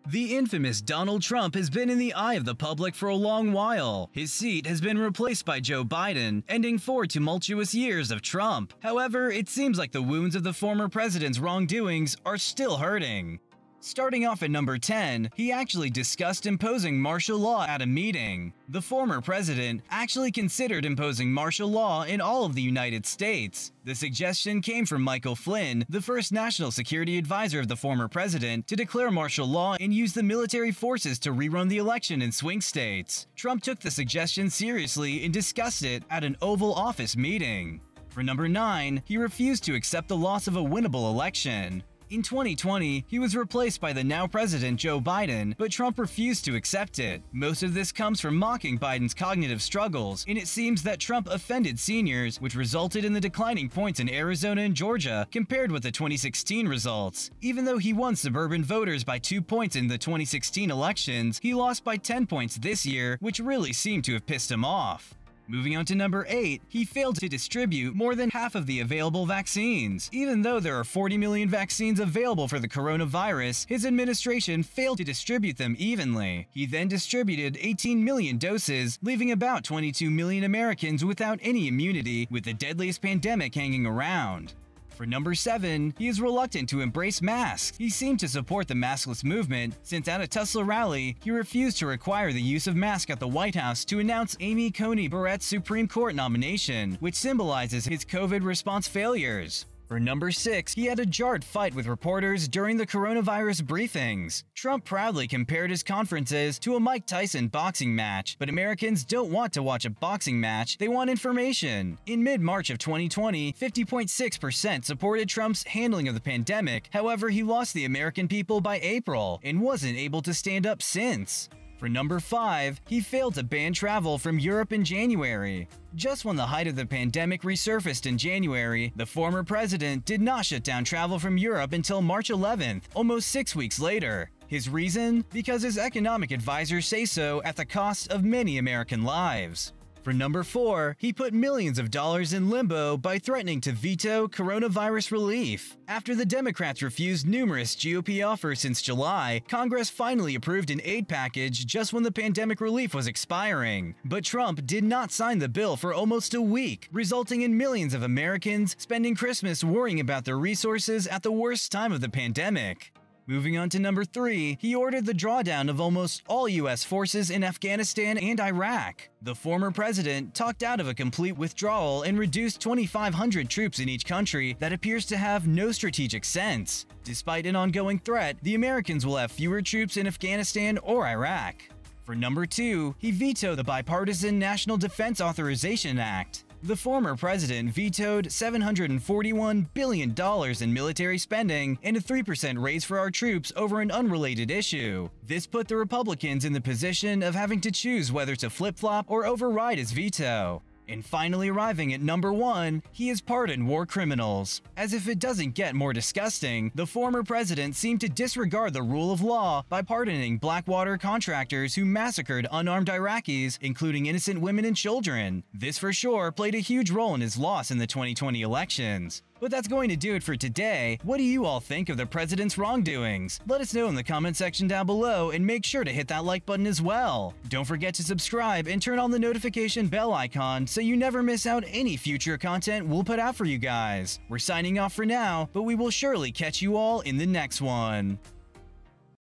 The infamous Donald Trump has been in the eye of the public for a long while. His seat has been replaced by Joe Biden, ending 4 tumultuous years of Trump. However, it seems like the wounds of the former president's wrongdoings are still hurting. Starting off at number 10, he actually discussed imposing martial law at a meeting. The former president actually considered imposing martial law in all of the United States. The suggestion came from Michael Flynn, the first national security advisor of the former president, to declare martial law and use the military forces to rerun the election in swing states. Trump took the suggestion seriously and discussed it at an Oval Office meeting. For number 9, he refused to accept the loss of a winnable election. In 2020, he was replaced by the now president Joe Biden, but Trump refused to accept it. Most of this comes from mocking Biden's cognitive struggles, and it seems that Trump offended seniors, which resulted in the declining points in Arizona and Georgia compared with the 2016 results. Even though he won suburban voters by 2 points in the 2016 elections, he lost by 10 points this year, which really seemed to have pissed him off. Moving on to number 8, he failed to distribute more than half of the available vaccines. Even though there are 40 million vaccines available for the coronavirus, his administration failed to distribute them evenly. He then distributed 18 million doses, leaving about 22 million Americans without any immunity, with the deadliest pandemic hanging around. For number 7, he is reluctant to embrace masks. He seemed to support the maskless movement, since at a Tesla rally, he refused to require the use of masks at the White House to announce Amy Coney Barrett's Supreme Court nomination, which symbolizes his COVID response failures. For number 6, he had a jarred fight with reporters during the coronavirus briefings. Trump proudly compared his conferences to a Mike Tyson boxing match, but Americans don't want to watch a boxing match, they want information. In mid-March of 2020, 50.6% supported Trump's handling of the pandemic, however he lost the American people by April and wasn't able to stand up since. For number 5, he failed to ban travel from Europe in January. Just when the height of the pandemic resurfaced in January, the former president did not shut down travel from Europe until March 11th, almost 6 weeks later. His reason? Because his economic advisors say so at the cost of many American lives. For number 4, he put millions of dollars in limbo by threatening to veto coronavirus relief. After the Democrats refused numerous GOP offers since July, Congress finally approved an aid package just when the pandemic relief was expiring. But Trump did not sign the bill for almost a week, resulting in millions of Americans spending Christmas worrying about their resources at the worst time of the pandemic. Moving on to number 3, he ordered the drawdown of almost all U.S. forces in Afghanistan and Iraq. The former president talked out of a complete withdrawal and reduced 2,500 troops in each country that appears to have no strategic sense. Despite an ongoing threat, the Americans will have fewer troops in Afghanistan or Iraq. For number 2, he vetoed the bipartisan National Defense Authorization Act. The former president vetoed $741 billion in military spending and a 3% raise for our troops over an unrelated issue. This put the Republicans in the position of having to choose whether to flip-flop or override his veto. And finally arriving at number 1, he has pardoned war criminals. As if it doesn't get more disgusting, the former president seemed to disregard the rule of law by pardoning Blackwater contractors who massacred unarmed Iraqis, including innocent women and children. This for sure played a huge role in his loss in the 2020 elections. But that's going to do it for today. What do you all think of the president's wrongdoings? Let us know in the comment section down below and make sure to hit that like button as well. Don't forget to subscribe and turn on the notification bell icon so you never miss out any future content we'll put out for you guys. We're signing off for now, but we will surely catch you all in the next one.